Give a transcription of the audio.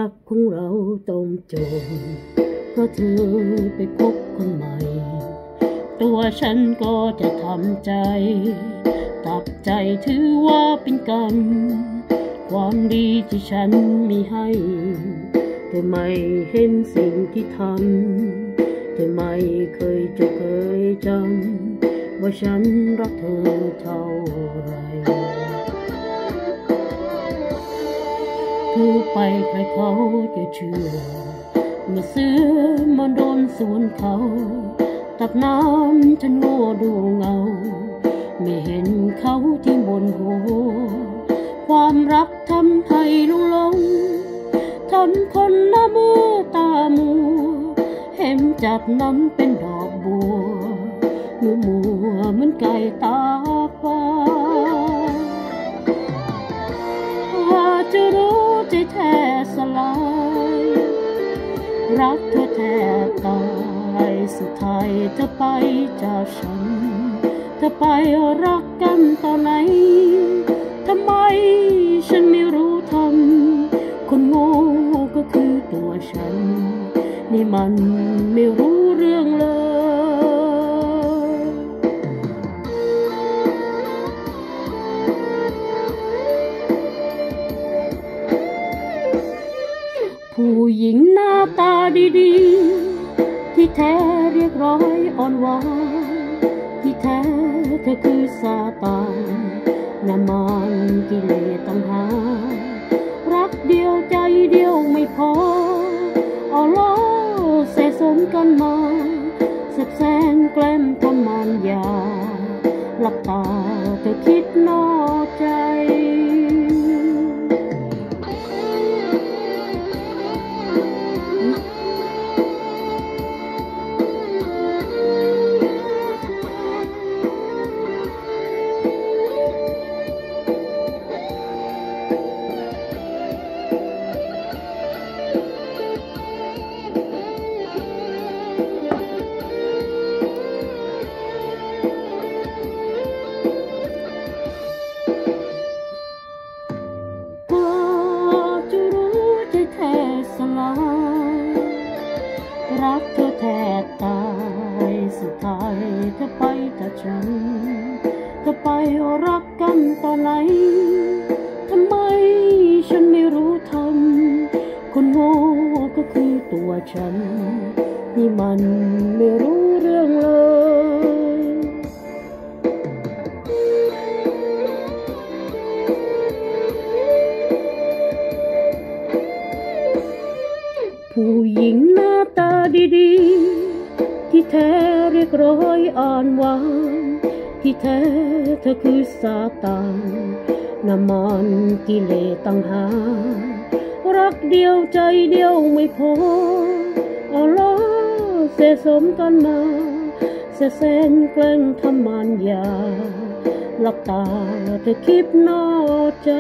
กของเราต้องจบเพราะเธอไปคบคนใหม่ตัวฉันก็จะทำใจตัดใจถือว่าเป็นกรรมความดีที่ฉันมีให้แต่ไม่เห็นสิ่งที่ทำแต่ไม่เคยจำว่าฉันรักเธอเท่าไรพูดไปใครเขาจะเชื่อเมื่อเสือมาโดนสวนเขาตักน้ำฉันโง่ดูเงาไม่เห็นเขาที่บนหัวความรักทำให้หลงทำคนหน้ามือตามัวเห็นจับนั้นเป็นดอกบัวมัวเหมือนไก่ตาฟ้าว่าจะรู้ใจแท้สลายรักเธอแทบตายสุดท้ายเธอไปจากฉันเธอไปรักกันตอนไหนทำไมฉันไม่รู้ทำคนโง่ก็คือตัวฉันนี่มันไม่รู้เรื่องเลยผู้หญิงหน้าตาดีๆที่แท้เรียบร้อยอ่อนหวานที่แท้เธอคือซาตานน้ำมันกิเลสตั้งหารักเดียวใจเดียวไม่พอเอาล้อเสสมกันมาแสบแสงแกล้มทำมันยาหลับตาเธอคิดนอกใจรักเธอแทบตายสุดท้ายเธอไปจากฉันเธอไปรักกันตอนไหนทำไมฉันไม่รู้ทำคนโง่ก็คือตัวฉันนี่มันไม่รู้เรื่องเลยผู้หญิงหน้าตาดีๆที่แท้เรียกร้อยอ่อนหวานที่แท้เธอคือซาตานน้ำมันกิเลสตั้งหารักเดียวใจเดียวไม่พอเอาล้อเสสมกันมาแสนแกล้งทำมันยาหลับตาเธอคิดนอกใจ